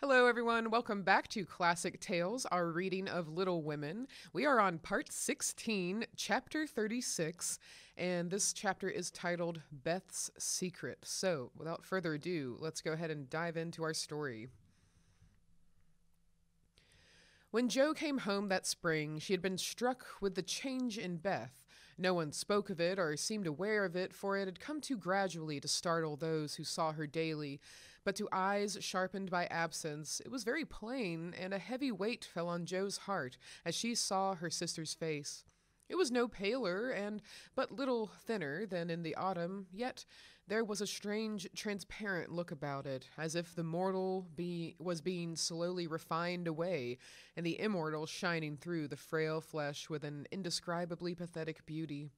Hello, everyone. Welcome back to Classic Tales, our reading of Little Women. We are on part 16, chapter 36, and this chapter is titled Beth's Secret. So, without further ado, let's go ahead and dive into our story. When Jo came home that spring, she had been struck with the change in Beth. No one spoke of it or seemed aware of it, for it had come too gradually to startle those who saw her daily. But to eyes sharpened by absence, it was very plain, and a heavy weight fell on Jo's heart as she saw her sister's face. It was no paler and but little thinner than in the autumn, yet there was a strange, transparent look about it, as if the was being slowly refined away, and the immortal shining through the frail flesh with an indescribably pathetic beauty.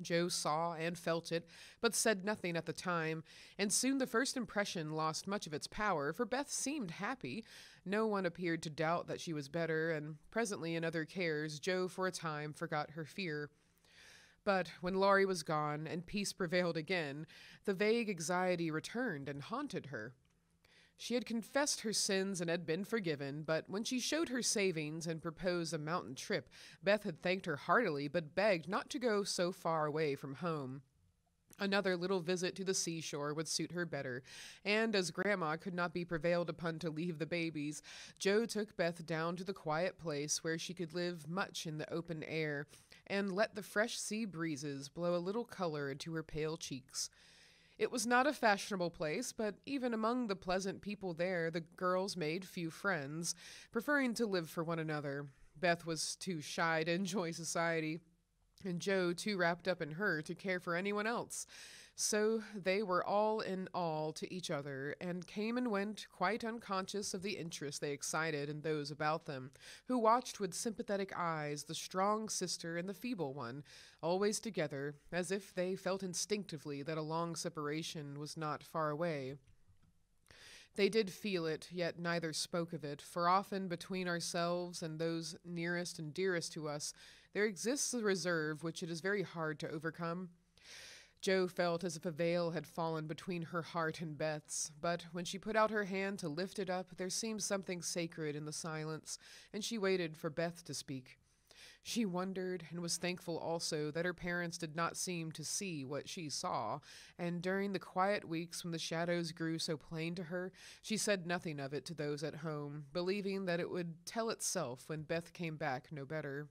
Jo saw and felt it, but said nothing at the time, and soon the first impression lost much of its power, for Beth seemed happy. No one appeared to doubt that she was better, and presently in other cares Jo for a time forgot her fear. But when Laurie was gone and peace prevailed again, the vague anxiety returned and haunted her. She had confessed her sins and had been forgiven, but when she showed her savings and proposed a mountain trip, Beth had thanked her heartily, but begged not to go so far away from home. Another little visit to the seashore would suit her better, and as Grandma could not be prevailed upon to leave the babies, Jo took Beth down to the quiet place where she could live much in the open air, and let the fresh sea breezes blow a little color into her pale cheeks. It was not a fashionable place, but even among the pleasant people there, the girls made few friends, preferring to live for one another. Beth was too shy to enjoy society, and Jo too wrapped up in her to care for anyone else. So they were all in all to each other, and came and went quite unconscious of the interest they excited in those about them, who watched with sympathetic eyes the strong sister and the feeble one, always together, as if they felt instinctively that a long separation was not far away. They did feel it, yet neither spoke of it, for often between ourselves and those nearest and dearest to us, there exists a reserve which it is very hard to overcome. Jo felt as if a veil had fallen between her heart and Beth's, but when she put out her hand to lift it up, there seemed something sacred in the silence, and she waited for Beth to speak. She wondered and was thankful also that her parents did not seem to see what she saw, and during the quiet weeks when the shadows grew so plain to her, she said nothing of it to those at home, believing that it would tell itself when Beth came back no better.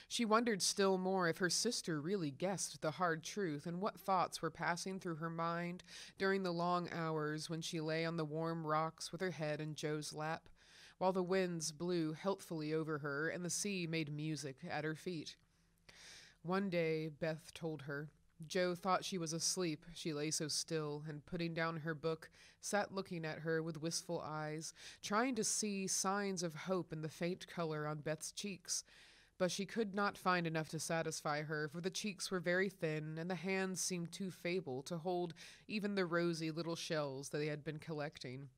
She wondered still more if her sister really guessed the hard truth, and what thoughts were passing through her mind during the long hours when she lay on the warm rocks with her head in Jo's lap, while the winds blew healthfully over her and the sea made music at her feet. One day, Beth told her. Jo thought she was asleep, she lay so still, and putting down her book, sat looking at her with wistful eyes, trying to see signs of hope in the faint color on Beth's cheeks. But she could not find enough to satisfy her, for the cheeks were very thin, and the hands seemed too feeble to hold even the rosy little shells that they had been collecting.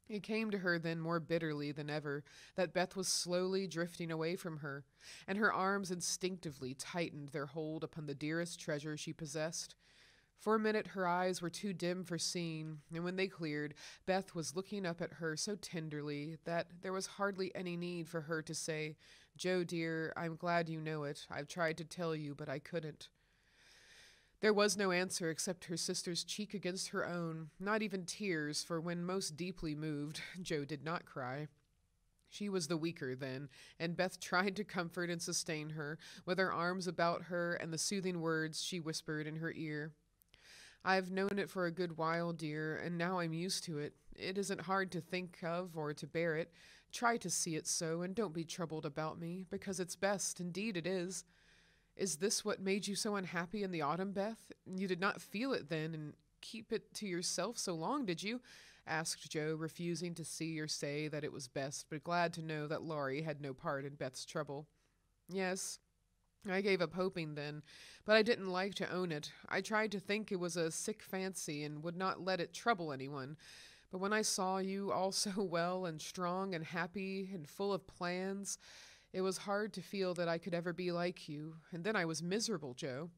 It came to her then more bitterly than ever that Beth was slowly drifting away from her, and her arms instinctively tightened their hold upon the dearest treasure she possessed. For a minute her eyes were too dim for seeing, and when they cleared, Beth was looking up at her so tenderly that there was hardly any need for her to say, "Jo, dear, I'm glad you know it. I've tried to tell you, but I couldn't." There was no answer except her sister's cheek against her own, not even tears, for when most deeply moved, Jo did not cry. She was the weaker then, and Beth tried to comfort and sustain her, with her arms about her and the soothing words she whispered in her ear. "I've known it for a good while, dear, and now I'm used to it. It isn't hard to think of or to bear it. Try to see it so, and don't be troubled about me, because it's best, indeed it is." "Is this what made you so unhappy in the autumn, Beth? You did not feel it then, and keep it to yourself so long, did you?" asked Jo, refusing to see or say that it was best, but glad to know that Laurie had no part in Beth's trouble. "Yes, I gave up hoping then, but I didn't like to own it. I tried to think it was a sick fancy and would not let it trouble anyone. But when I saw you all so well and strong and happy and full of plans, it was hard to feel that I could ever be like you, and then I was miserable, Jo."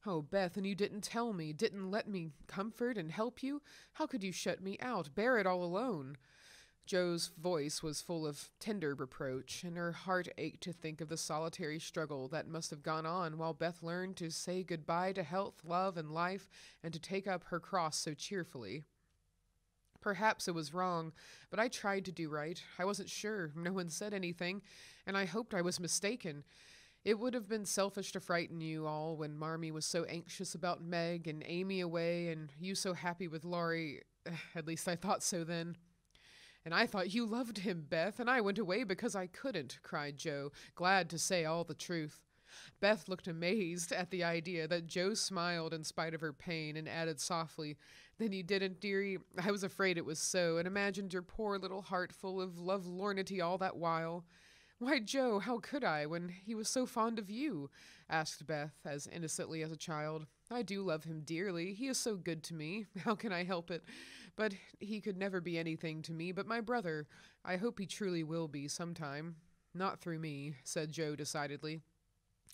Oh, Beth, and you didn't tell me, didn't let me comfort and help you? How could you shut me out, bear it all alone? Joe's voice was full of tender reproach, and her heart ached to think of the solitary struggle that must have gone on while Beth learned to say goodbye to health, love, and life, and to take up her cross so cheerfully. Perhaps it was wrong, but I tried to do right. I wasn't sure. No one said anything, and I hoped I was mistaken. It would have been selfish to frighten you all when Marmee was so anxious about Meg and Amy away, and you so happy with Laurie. At least I thought so then. And I thought you loved him, Beth, and I went away because I couldn't, cried Joe, glad to say all the truth. Beth looked amazed at the idea that Joe smiled in spite of her pain and added softly, Then you didn't, dearie? I was afraid it was so, and imagined your poor little heart full of lovelornity all that while. Why, Joe, how could I, when he was so fond of you? Asked Beth, as innocently as a child. I do love him dearly. He is so good to me. How can I help it? But he could never be anything to me but my brother. I hope he truly will be sometime. Not through me, said Joe decidedly.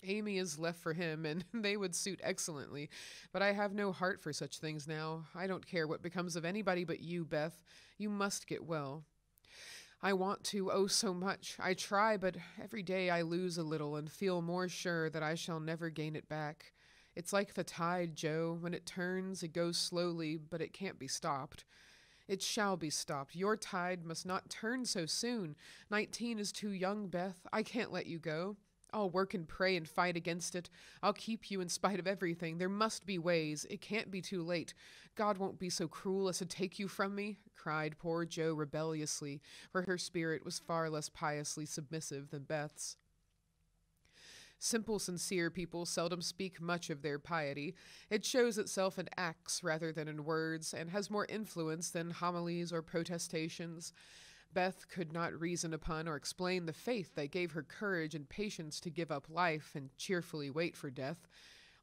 Amy is left for him, and they would suit excellently. But I have no heart for such things now. I don't care what becomes of anybody but you, Beth. You must get well. I want to, oh, so much. I try, but every day I lose a little and feel more sure that I shall never gain it back. It's like the tide, Joe. When it turns, it goes slowly, but it can't be stopped. It shall be stopped. Your tide must not turn so soon. 19 is too young, Beth. I can't let you go. I'll work and pray and fight against it. I'll keep you in spite of everything. There must be ways. It can't be too late. God won't be so cruel as to take you from me, cried poor Joe rebelliously, for her spirit was far less piously submissive than Beth's. Simple, sincere people seldom speak much of their piety. It shows itself in acts rather than in words, and has more influence than homilies or protestations. Beth could not reason upon or explain the faith that gave her courage and patience to give up life and cheerfully wait for death.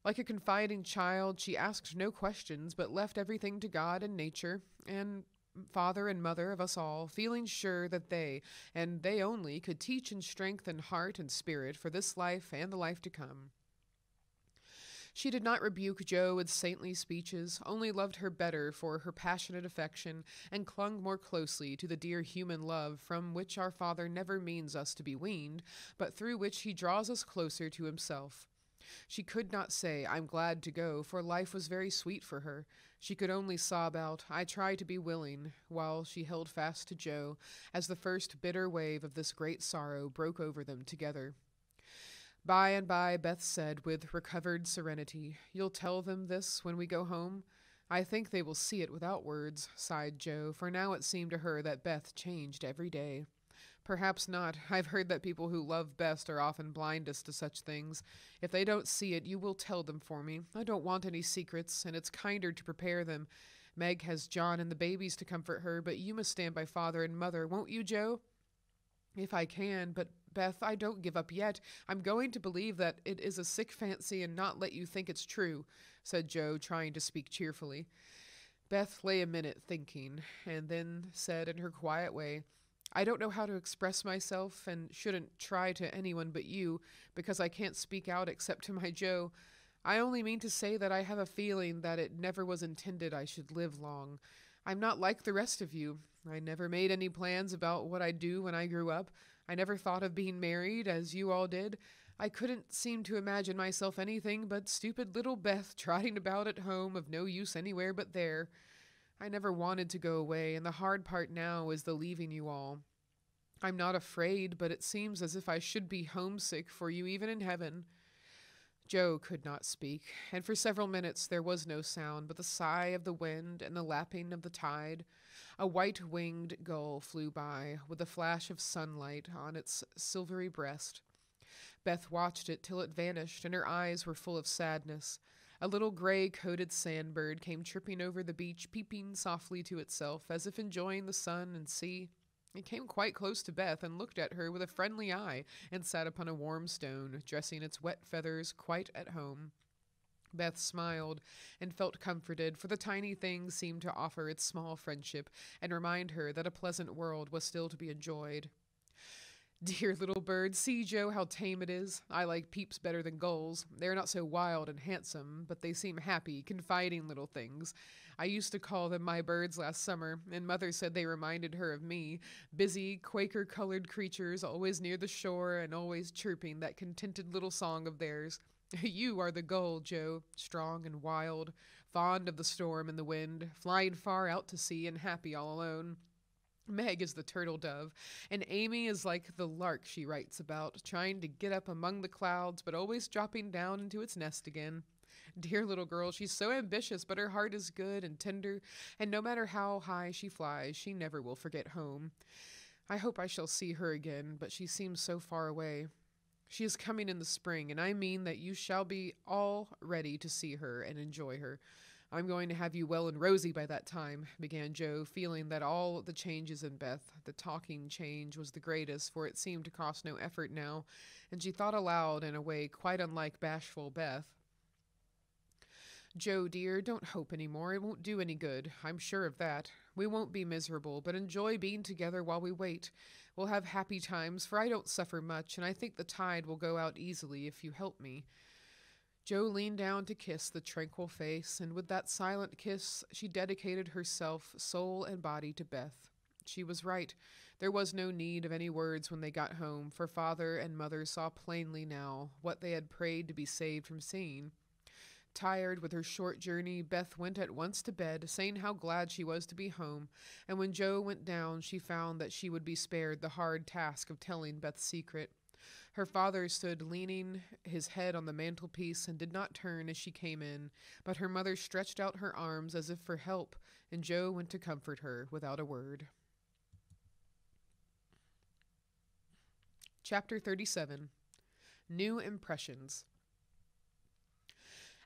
Like a confiding child, she asked no questions, but left everything to God and nature, and father and mother of us all, feeling sure that they, and they only, could teach and strengthen heart and spirit for this life and the life to come. She did not rebuke Joe with saintly speeches, only loved her better for her passionate affection, and clung more closely to the dear human love from which our Father never means us to be weaned, but through which he draws us closer to himself. She could not say, I'm glad to go, for life was very sweet for her. She could only sob out, I try to be willing, while she held fast to Joe, as the first bitter wave of this great sorrow broke over them together. By and by, Beth said, with recovered serenity, You'll tell them this when we go home? I think they will see it without words, sighed Joe, for now it seemed to her that Beth changed every day. Perhaps not. I've heard that people who love best are often blindest to such things. If they don't see it, you will tell them for me. I don't want any secrets, and it's kinder to prepare them. Meg has John and the babies to comfort her, but you must stand by father and mother, won't you, Joe? If I can, but Beth, I don't give up yet. I'm going to believe that it is a sick fancy and not let you think it's true, said Joe, trying to speak cheerfully. Beth lay a minute thinking, and then said in her quiet way, I don't know how to express myself, and shouldn't try to anyone but you, because I can't speak out except to my Joe. I only mean to say that I have a feeling that it never was intended I should live long. I'm not like the rest of you. I never made any plans about what I'd do when I grew up. I never thought of being married, as you all did. I couldn't seem to imagine myself anything but stupid little Beth trotting about at home, of no use anywhere but there. I never wanted to go away, and the hard part now is the leaving you all. I'm not afraid, but it seems as if I should be homesick for you even in heaven. Joe could not speak, and for several minutes there was no sound but the sigh of the wind and the lapping of the tide. A white-winged gull flew by, with a flash of sunlight on its silvery breast. Beth watched it till it vanished, and her eyes were full of sadness. A little gray-coated sandbird came tripping over the beach, peeping softly to itself, as if enjoying the sun and sea. It came quite close to Beth and looked at her with a friendly eye, and sat upon a warm stone, dressing its wet feathers quite at home. Beth smiled and felt comforted, for the tiny thing seemed to offer its small friendship and remind her that a pleasant world was still to be enjoyed. Dear little bird, see, Joe, how tame it is. I like peeps better than gulls. They are not so wild and handsome, but they seem happy, confiding little things. I used to call them my birds last summer, and Mother said they reminded her of me, busy, Quaker-colored creatures, always near the shore and always chirping that contented little song of theirs. You are the gull, Joe, strong and wild, fond of the storm and the wind, flying far out to sea and happy all alone. Meg is the turtle dove, and Amy is like the lark she writes about, trying to get up among the clouds, but always dropping down into its nest again. Dear little girl, she's so ambitious, but her heart is good and tender, and no matter how high she flies, she never will forget home. I hope I shall see her again, but she seems so far away. She is coming in the spring, and I mean that you shall be all ready to see her and enjoy her. I'm going to have you well and rosy by that time, began Joe, feeling that all the changes in Beth, the talking change, was the greatest, for it seemed to cost no effort now, and she thought aloud in a way quite unlike bashful Beth. Joe, dear, don't hope any more. It won't do any good. I'm sure of that. We won't be miserable, but enjoy being together while we wait. We'll have happy times, for I don't suffer much, and I think the tide will go out easily if you help me. Joe leaned down to kiss the tranquil face, and with that silent kiss she dedicated herself, soul and body, to Beth. She was right. There was no need of any words when they got home, for father and mother saw plainly now what they had prayed to be saved from seeing. Tired with her short journey, Beth went at once to bed, saying how glad she was to be home, and when Joe went down she found that she would be spared the hard task of telling Beth's secret. Her father stood leaning his head on the mantelpiece and did not turn as she came in, but her mother stretched out her arms as if for help, and Joe went to comfort her without a word. Chapter 37. New Impressions.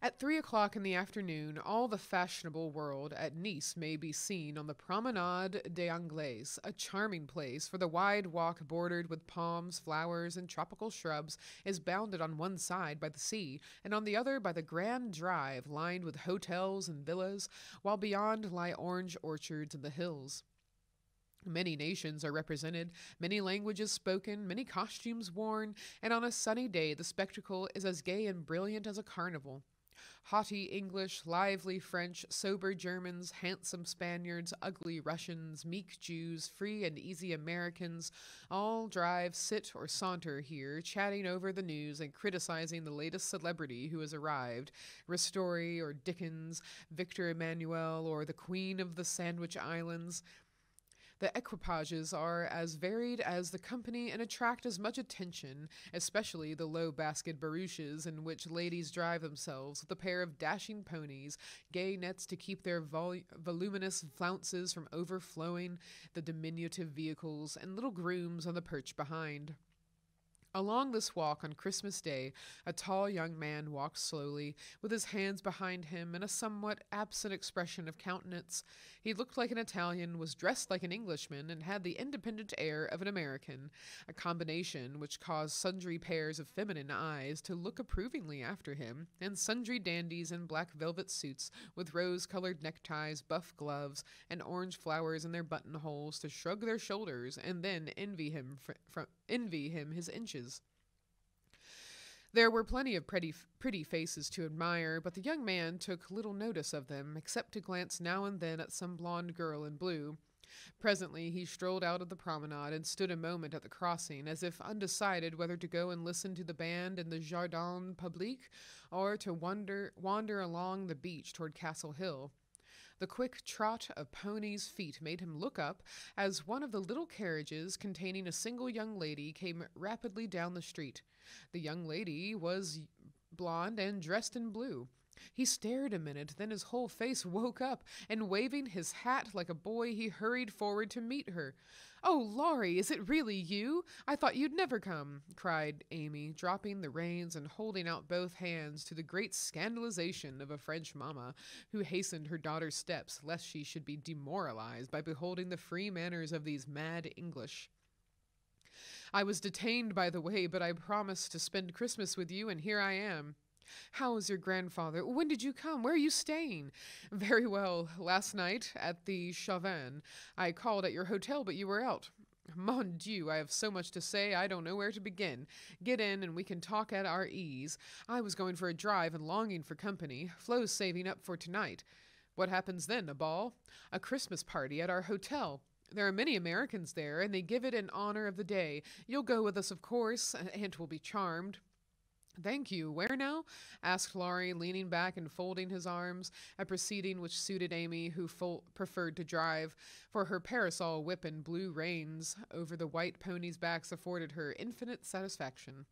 At 3 o'clock in the afternoon, all the fashionable world at Nice may be seen on the Promenade des Anglais, a charming place, for the wide walk bordered with palms, flowers, and tropical shrubs is bounded on one side by the sea, and on the other by the grand drive lined with hotels and villas, while beyond lie orange orchards and the hills. Many nations are represented, many languages spoken, many costumes worn, and on a sunny day the spectacle is as gay and brilliant as a carnival. Haughty English, lively French, sober Germans, handsome Spaniards, ugly Russians, meek Jews, free and easy Americans, all drive, sit, or saunter here, chatting over the news and criticizing the latest celebrity who has arrived, Ristori or Dickens, Victor Emmanuel, or the Queen of the Sandwich Islands. The equipages are as varied as the company and attract as much attention, especially the low-basket barouches in which ladies drive themselves with a pair of dashing ponies, gay nets to keep their voluminous flounces from overflowing the diminutive vehicles, and little grooms on the perch behind. Along this walk on Christmas Day, a tall young man walked slowly, with his hands behind him and a somewhat absent expression of countenance. He looked like an Italian, was dressed like an Englishman, and had the independent air of an American, a combination which caused sundry pairs of feminine eyes to look approvingly after him, and sundry dandies in black velvet suits, with rose-colored neckties, buff gloves, and orange flowers in their buttonholes, to shrug their shoulders and then envy him his inches. There were plenty of pretty faces to admire, but the young man took little notice of them, except to glance now and then at some blonde girl in blue. Presently he strolled out of the promenade and stood a moment at the crossing, as if undecided whether to go and listen to the band in the Jardin Public, or to wander along the beach toward Castle Hill. The quick trot of ponies' feet made him look up as one of the little carriages containing a single young lady came rapidly down the street. The young lady was blonde and dressed in blue. He stared a minute, then his whole face woke up, and waving his hat like a boy, he hurried forward to meet her. "Oh, Laurie, is it really you? I thought you'd never come," cried Amy, dropping the reins and holding out both hands, to the great scandalization of a French mamma, who hastened her daughter's steps, lest she should be demoralized by beholding the free manners of these mad English. "I was detained by the way, but I promised to spend Christmas with you, and here I am." "How is your grandfather? When did you come? Where are you staying?" "Very well. Last night at the Chauvin. I called at your hotel, but you were out." Mon Dieu, I have so much to say I don't know where to begin. Get in and we can talk at our ease. I was going for a drive and longing for company. Flo's saving up for tonight. What happens then? A ball? A Christmas party at our hotel. There are many Americans there, and they give it in honor of the day. You'll go with us, of course. Aunt will be charmed. Thank you. Where now? Asked Laurie, leaning back and folding his arms, a proceeding which suited Amy, who preferred to drive, for her parasol whip and blue reins over the white ponies' backs afforded her infinite satisfaction.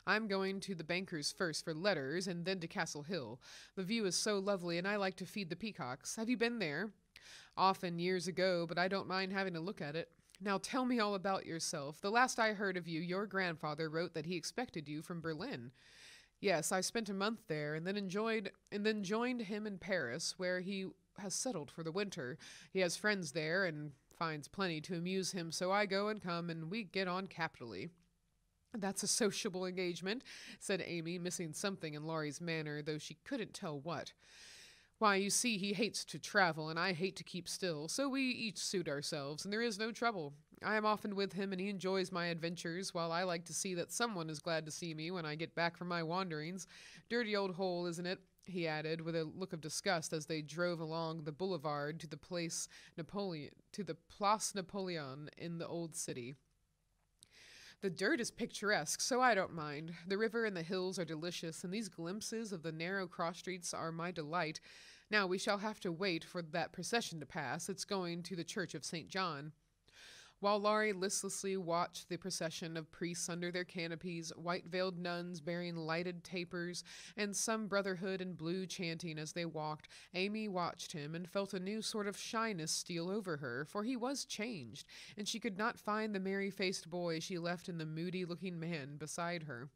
I'm going to the banker's first for letters, and then to Castle Hill. The view is so lovely, and I like to feed the peacocks. Have you been there? Often, years ago, but I don't mind having a look at it. Now tell me all about yourself. The last I heard of you, your grandfather wrote that he expected you from Berlin. Yes, I spent a month there, and then joined him in Paris, where he has settled for the winter. He has friends there, and finds plenty to amuse him, so I go and come, and we get on capitally. That's a sociable engagement, said Amy, missing something in Laurie's manner, though she couldn't tell what. Why, you see, he hates to travel, and I hate to keep still, so we each suit ourselves, and there is no trouble. I am often with him, and he enjoys my adventures, while I like to see that someone is glad to see me when I get back from my wanderings. Dirty old hole, isn't it? He added, with a look of disgust as they drove along the boulevard to the Place Napoleon in the old city. The dirt is picturesque, so I don't mind. The river and the hills are delicious, and these glimpses of the narrow cross streets are my delight. Now we shall have to wait for that procession to pass. It's going to the Church of St. John. While Laurie listlessly watched the procession of priests under their canopies, white-veiled nuns bearing lighted tapers, and some brotherhood in blue chanting as they walked, Amy watched him and felt a new sort of shyness steal over her, for he was changed, and she could not find the merry-faced boy she left in the moody-looking man beside her.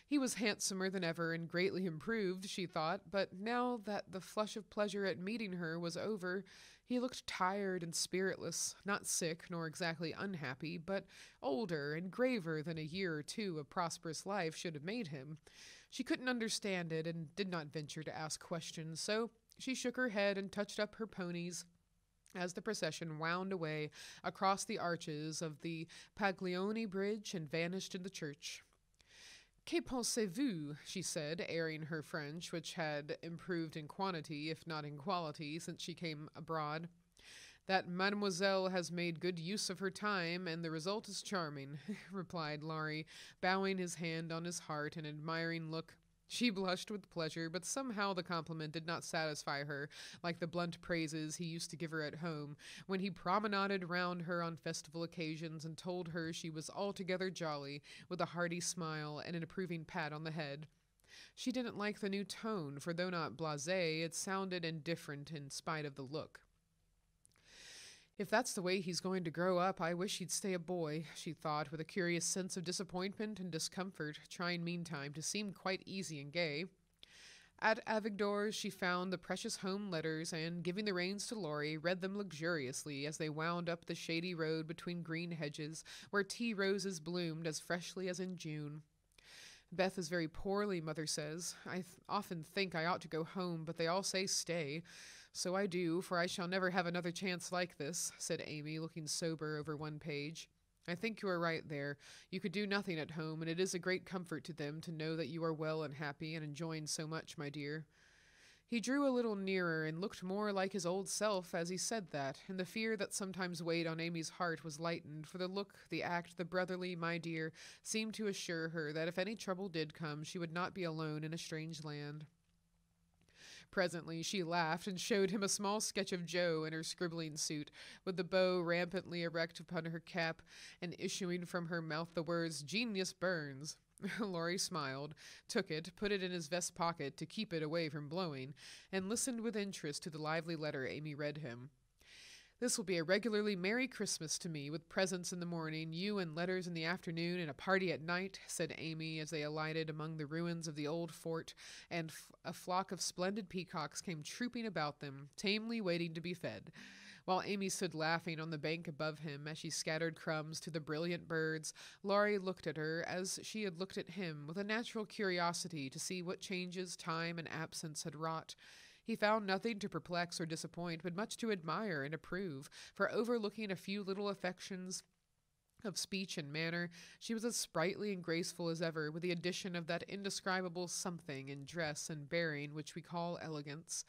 He was handsomer than ever and greatly improved, she thought, but now that the flush of pleasure at meeting her was over, he looked tired and spiritless, not sick nor exactly unhappy, but older and graver than a year or two of prosperous life should have made him. She couldn't understand it and did not venture to ask questions, so she shook her head and touched up her ponies as the procession wound away across the arches of the Paglioni Bridge and vanished in the church. Que pensez-vous? She said, airing her French, which had improved in quantity, if not in quality, since she came abroad. That mademoiselle has made good use of her time, and the result is charming, replied Laurie, bowing his hand on his heart, an admiring look. She blushed with pleasure, but somehow the compliment did not satisfy her, like the blunt praises he used to give her at home, when he promenaded round her on festival occasions and told her she was altogether jolly, with a hearty smile and an approving pat on the head. She didn't like the new tone, for though not blasé, it sounded indifferent in spite of the look. If that's the way he's going to grow up, I wish he'd stay a boy, she thought, with a curious sense of disappointment and discomfort, trying meantime to seem quite easy and gay. At Avigdor she found the precious home letters, and, giving the reins to Laurie, read them luxuriously as they wound up the shady road between green hedges, where tea roses bloomed as freshly as in June. Beth is very poorly, Mother says. I often think I ought to go home, but they all say stay. So I do, for I shall never have another chance like this, said Amy, looking sober over one page. I think you are right there. You could do nothing at home, and it is a great comfort to them to know that you are well and happy and enjoying so much, my dear. He drew a little nearer and looked more like his old self as he said that, and the fear that sometimes weighed on Amy's heart was lightened, for the look, the act, the brotherly "my dear" seemed to assure her that if any trouble did come, she would not be alone in a strange land. Presently she laughed and showed him a small sketch of Jo in her scribbling suit, with the bow rampantly erect upon her cap, and issuing from her mouth the words, "Genius burns." Laurie smiled, took it, put it in his vest pocket to keep it away from blowing, and listened with interest to the lively letter Amy read him. This will be a regularly Merry Christmas to me, with presents in the morning, you and letters in the afternoon, and a party at night, said Amy as they alighted among the ruins of the old fort, and a flock of splendid peacocks came trooping about them, tamely waiting to be fed. While Amy stood laughing on the bank above him as she scattered crumbs to the brilliant birds, Laurie looked at her as she had looked at him, with a natural curiosity to see what changes time and absence had wrought. He found nothing to perplex or disappoint, but much to admire and approve, for overlooking a few little affections Of speech and manner, she was as sprightly and graceful as ever, with the addition of that indescribable something in dress and bearing which we call elegance.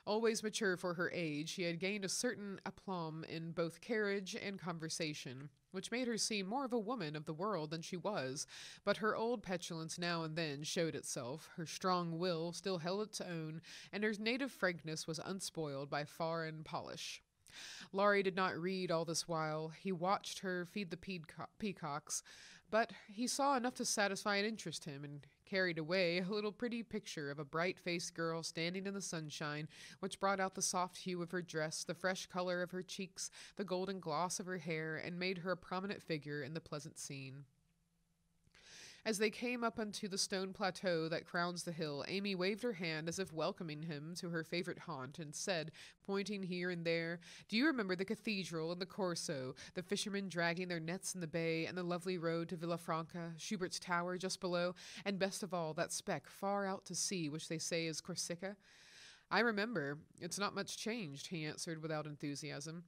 Always mature for her age, she had gained a certain aplomb in both carriage and conversation, which made her seem more of a woman of the world than she was, but her old petulance now and then showed itself, her strong will still held its own, and her native frankness was unspoiled by foreign polish. Laurie did not read all this while. He watched her feed the peacocks, but he saw enough to satisfy and interest him, and carried away a little pretty picture of a bright-faced girl standing in the sunshine, which brought out the soft hue of her dress, the fresh color of her cheeks, the golden gloss of her hair, and made her a prominent figure in the pleasant scene. As they came up unto the stone plateau that crowns the hill, Amy waved her hand as if welcoming him to her favorite haunt, and said, pointing here and there, "Do you remember the cathedral and the Corso, the fishermen dragging their nets in the bay, and the lovely road to Villafranca, Schubert's tower just below, and best of all, that speck far out to sea which they say is Corsica?" "I remember. It's not much changed," he answered without enthusiasm.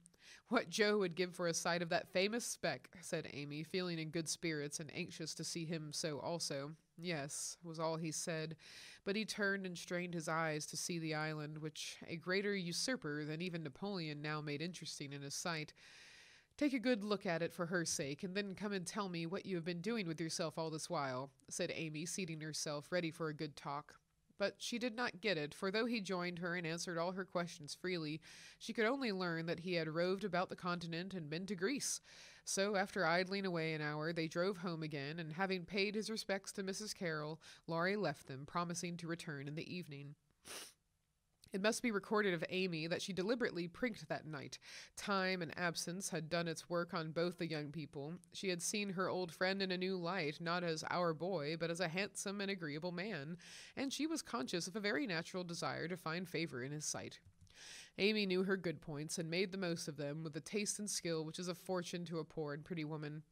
"What Joe would give for a sight of that famous speck," said Amy, feeling in good spirits and anxious to see him so also. "Yes," was all he said, but he turned and strained his eyes to see the island, which a greater usurper than even Napoleon now made interesting in his sight. "Take a good look at it for her sake, and then come and tell me what you have been doing with yourself all this while," said Amy, seating herself, ready for a good talk. But she did not get it, for though he joined her and answered all her questions freely, she could only learn that he had roved about the continent and been to Greece. So, after idling away an hour, they drove home again, and having paid his respects to Mrs. Carroll, Laurie left them, promising to return in the evening. It must be recorded of Amy that she deliberately prinked that night. Time and absence had done its work on both the young people. She had seen her old friend in a new light, not as our boy, but as a handsome and agreeable man, and she was conscious of a very natural desire to find favor in his sight. Amy knew her good points, and made the most of them with the taste and skill which is a fortune to a poor and pretty woman.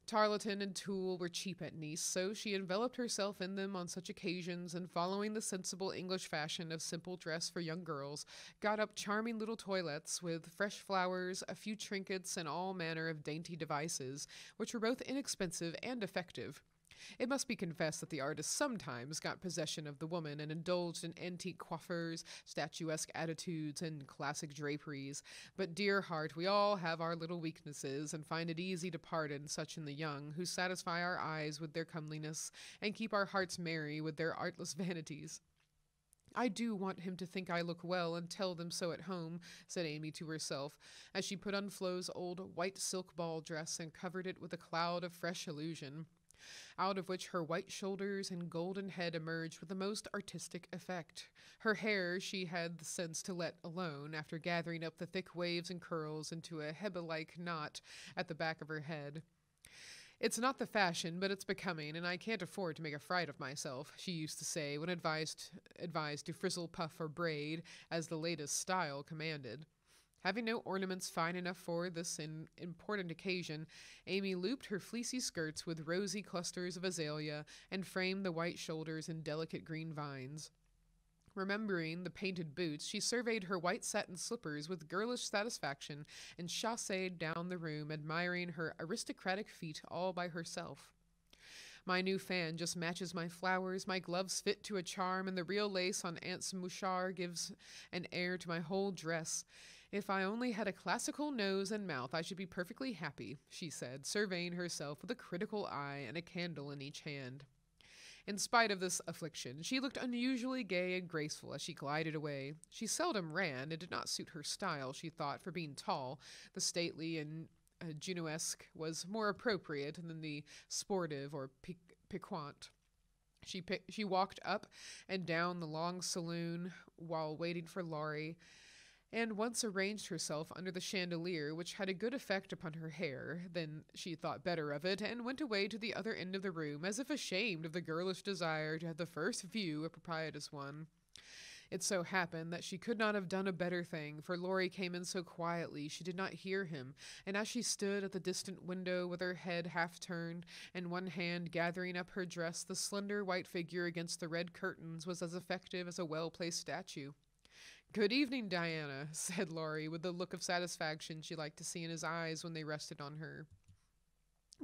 Tarleton and tulle were cheap at Nice, so she enveloped herself in them on such occasions, and following the sensible English fashion of simple dress for young girls, got up charming little toilettes with fresh flowers, a few trinkets, and all manner of dainty devices, which were both inexpensive and effective. It must be confessed that the artist sometimes got possession of the woman and indulged in antique coiffures, statuesque attitudes, and classic draperies. But, dear heart, we all have our little weaknesses, and find it easy to pardon such in the young, who satisfy our eyes with their comeliness, and keep our hearts merry with their artless vanities. "I do want him to think I look well, and tell them so at home," said Amy to herself, as she put on Flo's old white silk ball dress and covered it with a cloud of fresh illusion, out of which her white shoulders and golden head emerged with the most artistic effect. Her hair she had the sense to let alone, after gathering up the thick waves and curls into a Hebe-like knot at the back of her head. "It's not the fashion, but it's becoming, and I can't afford to make a fright of myself," she used to say when advised to frizzle, puff, or braid, as the latest style commanded. Having no ornaments fine enough for this important occasion, Amy looped her fleecy skirts with rosy clusters of azalea, and framed the white shoulders in delicate green vines. Remembering the painted boots, she surveyed her white satin slippers with girlish satisfaction, and chassed down the room, admiring her aristocratic feet all by herself. "My new fan just matches my flowers, my gloves fit to a charm, and the real lace on Aunt's mouchoir gives an air to my whole dress. If I only had a classical nose and mouth, I should be perfectly happy," she said, surveying herself with a critical eye and a candle in each hand. In spite of this affliction, she looked unusually gay and graceful as she glided away. She seldom ran. It did not suit her style, she thought, for being tall. The stately and Junoesque was more appropriate than the sportive or piquant. She walked up and down the long saloon while waiting for Laurie, and once arranged herself under the chandelier, which had a good effect upon her hair. Then she thought better of it, and went away to the other end of the room, as if ashamed of the girlish desire to have the first view a propitious one. It so happened that she could not have done a better thing, for Laurie came in so quietly she did not hear him, and as she stood at the distant window with her head half turned, and one hand gathering up her dress, the slender white figure against the red curtains was as effective as a well-placed statue. "Good evening, Diana," said Laurie, with the look of satisfaction she liked to see in his eyes when they rested on her.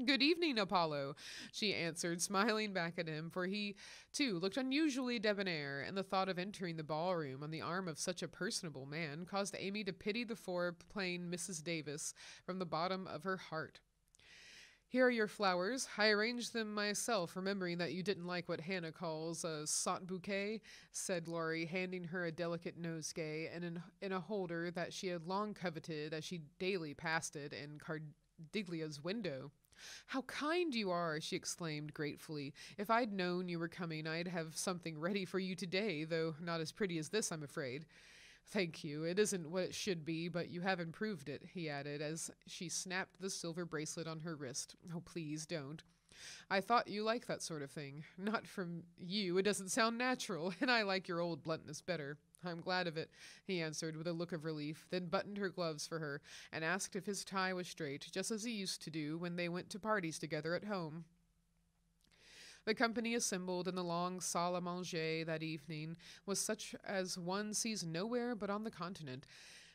Good evening, Apollo, she answered, smiling back at him, for he, too, looked unusually debonair, and the thought of entering the ballroom on the arm of such a personable man caused Amy to pity the foreplain Mrs. Davis from the bottom of her heart. Here are your flowers. I arranged them myself, remembering that you didn't like what Hannah calls a saute bouquet, said Laurie, handing her a delicate nosegay and in a holder that she had long coveted as she daily passed it in Cardiglia's window. How kind you are, she exclaimed gratefully. If I'd known you were coming, I'd have something ready for you today, though not as pretty as this, I'm afraid. Thank you. It isn't what it should be, but you have improved it, he added, as she snapped the silver bracelet on her wrist. Oh, please don't. I thought you liked that sort of thing. Not from you. It doesn't sound natural, and I like your old bluntness better. I'm glad of it, he answered with a look of relief, then buttoned her gloves for her and asked if his tie was straight, just as he used to do when they went to parties together at home. The company assembled in the long salle à manger that evening was such as one sees nowhere but on the continent.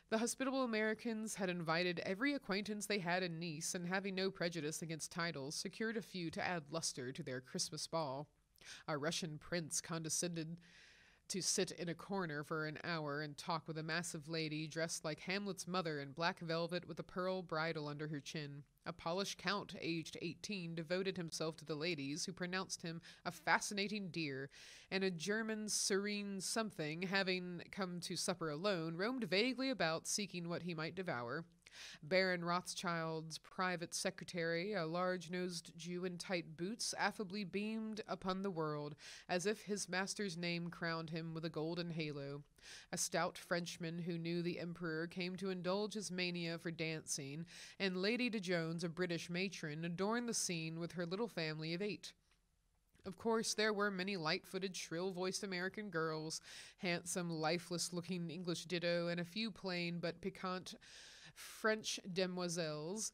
The hospitable Americans had invited every acquaintance they had in Nice, and having no prejudice against titles, secured a few to add luster to their Christmas ball. A Russian prince condescended to sit in a corner for an hour and talk with a massive lady dressed like Hamlet's mother in black velvet with a pearl bridle under her chin. A Polish count, aged 18, devoted himself to the ladies, who pronounced him a fascinating dear, and a German serene something, having come to supper alone, roamed vaguely about, seeking what he might devour. Baron Rothschild's private secretary, a large-nosed Jew in tight boots, affably beamed upon the world, as if his master's name crowned him with a golden halo. A stout Frenchman who knew the emperor came to indulge his mania for dancing, and Lady de Jones, a British matron, adorned the scene with her little family of 8. Of course, there were many light-footed, shrill-voiced American girls, handsome, lifeless-looking English ditto, and a few plain but piquant French demoiselles,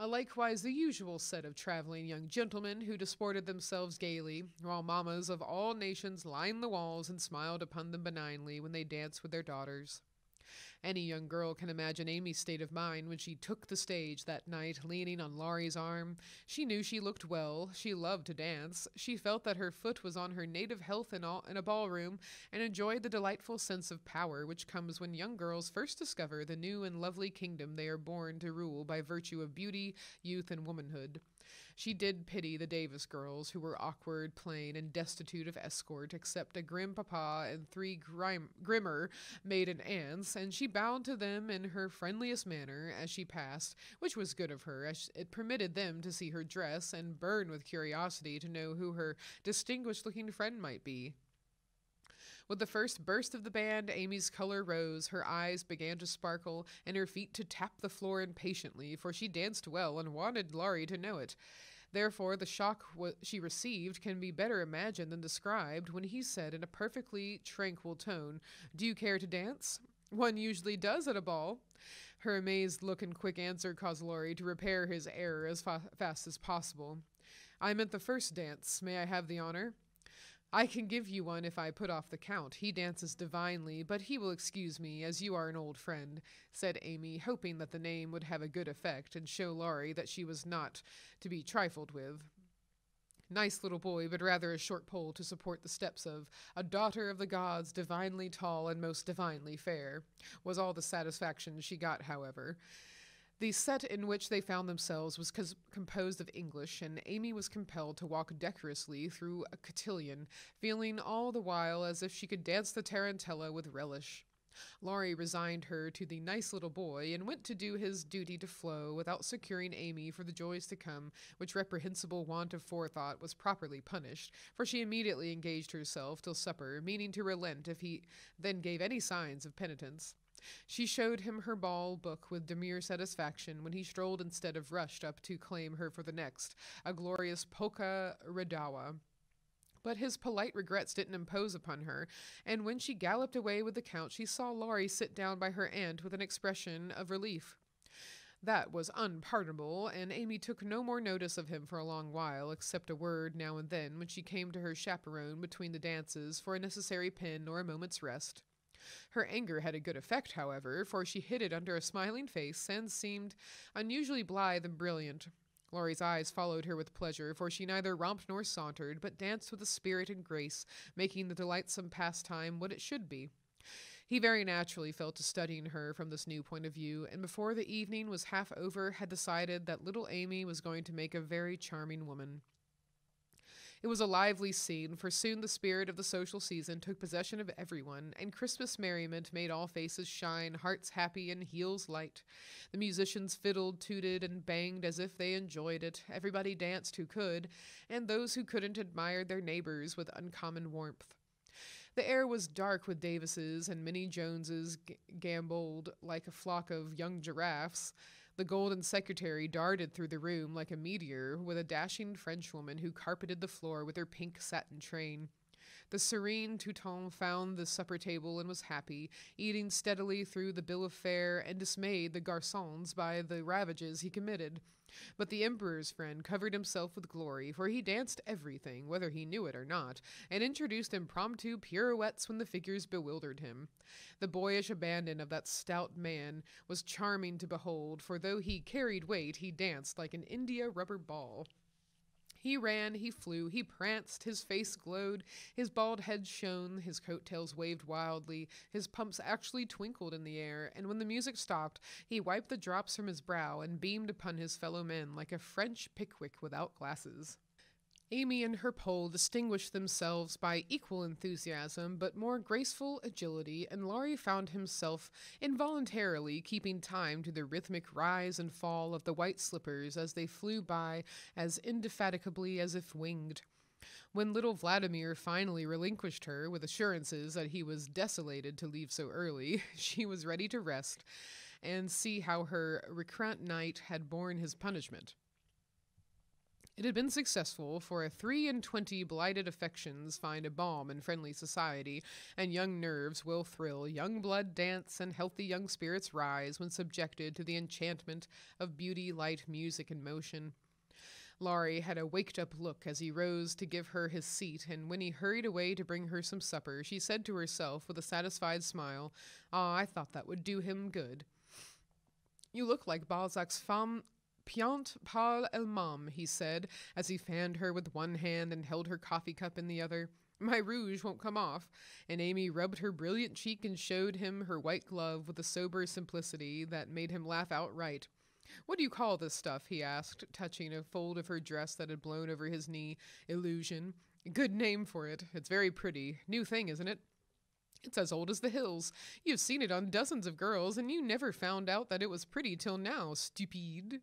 likewise the usual set of traveling young gentlemen who disported themselves gaily, while mammas of all nations lined the walls and smiled upon them benignly when they danced with their daughters. Any young girl can imagine Amy's state of mind when she took the stage that night, leaning on Laurie's arm. She knew she looked well. She loved to dance. She felt that her foot was on her native health in a ballroom, and enjoyed the delightful sense of power which comes when young girls first discover the new and lovely kingdom they are born to rule by virtue of beauty, youth, and womanhood. She did pity the Davis girls, who were awkward, plain, and destitute of escort, except a grim papa and 3 grimmer maiden aunts, and she bowed to them in her friendliest manner as she passed, which was good of her, as it permitted them to see her dress, and burn with curiosity to know who her distinguished-looking friend might be. With the first burst of the band, Amy's color rose, her eyes began to sparkle, and her feet to tap the floor impatiently, for she danced well and wanted Laurie to know it. Therefore, the shock she received can be better imagined than described when he said in a perfectly tranquil tone, "Do you care to dance?" "One usually does at a ball." Her amazed look and quick answer caused Laurie to repair his error as fast as possible. "I meant the first dance. May I have the honor?" "I can give you one if I put off the Count. He dances divinely, but he will excuse me, as you are an old friend," said Amy, hoping that the name would have a good effect and show Laurie that she was not to be trifled with. Nice little boy, but rather a short pole to support the steps of. A daughter of the gods, divinely tall and most divinely fair, was all the satisfaction she got, however. The set in which they found themselves was composed of English, and Amy was compelled to walk decorously through a cotillion, feeling all the while as if she could dance the tarantella with relish. Laurie resigned her to the nice little boy, and went to do his duty to Flo, without securing Amy for the joys to come, which reprehensible want of forethought was properly punished, for she immediately engaged herself till supper, meaning to relent if he then gave any signs of penitence. She showed him her ball book with demure satisfaction when he strolled instead of rushed up to claim her for the next, a glorious polka redowa. But his polite regrets didn't impose upon her, and when she galloped away with the Count, she saw Laurie sit down by her aunt with an expression of relief. That was unpardonable, and Amy took no more notice of him for a long while, except a word now and then when she came to her chaperone between the dances for a necessary pin or a moment's rest. Her anger had a good effect, however, for she hid it under a smiling face and seemed unusually blithe and brilliant. Laurie's eyes followed her with pleasure, for she neither romped nor sauntered, but danced with a spirit and grace, making the delightsome pastime what it should be. He very naturally fell to studying her from this new point of view, and before the evening was half over had decided that little Amy was going to make a very charming woman. It was a lively scene, for soon the spirit of the social season took possession of everyone, and Christmas merriment made all faces shine, hearts happy, and heels light. The musicians fiddled, tooted, and banged as if they enjoyed it. Everybody danced who could, and those who couldn't admired their neighbors with uncommon warmth. The air was dark with Davises, and Minnie Joneses gamboled like a flock of young giraffes. The golden secretary darted through the room like a meteor, with a dashing Frenchwoman who carpeted the floor with her pink satin train. The serene Touton found the supper table and was happy, eating steadily through the bill of fare, and dismayed the garçons by the ravages he committed. But the emperor's friend covered himself with glory, for he danced everything, whether he knew it or not, and introduced impromptu pirouettes when the figures bewildered him. The boyish abandon of that stout man was charming to behold, for though he carried weight, he danced like an India rubber ball. He ran, he flew, he pranced, his face glowed, his bald head shone, his coat-tails waved wildly, his pumps actually twinkled in the air, and when the music stopped, he wiped the drops from his brow and beamed upon his fellow men like a French Pickwick without glasses. Amy and her pole distinguished themselves by equal enthusiasm, but more graceful agility, and Laurie found himself involuntarily keeping time to the rhythmic rise and fall of the white slippers as they flew by as indefatigably as if winged. When little Vladimir finally relinquished her, with assurances that he was desolated to leave so early, she was ready to rest and see how her recreant knight had borne his punishment. It had been successful, for 23 blighted affections find a balm in friendly society, and young nerves will thrill, young blood dance, and healthy young spirits rise when subjected to the enchantment of beauty, light, music, and motion. Laurie had a waked-up look as he rose to give her his seat, and when he hurried away to bring her some supper, she said to herself with a satisfied smile, "Ah, I thought that would do him good." "You look like Balzac's femme Piant par elle-même," he said, as he fanned her with one hand and held her coffee cup in the other. "My rouge won't come off," and Amy rubbed her brilliant cheek and showed him her white glove with a sober simplicity that made him laugh outright. "What do you call this stuff?" he asked, touching a fold of her dress that had blown over his knee. "Illusion. Good name for it. It's very pretty. New thing, isn't it?" "It's as old as the hills. You've seen it on dozens of girls, and you never found out that it was pretty till now, stupide.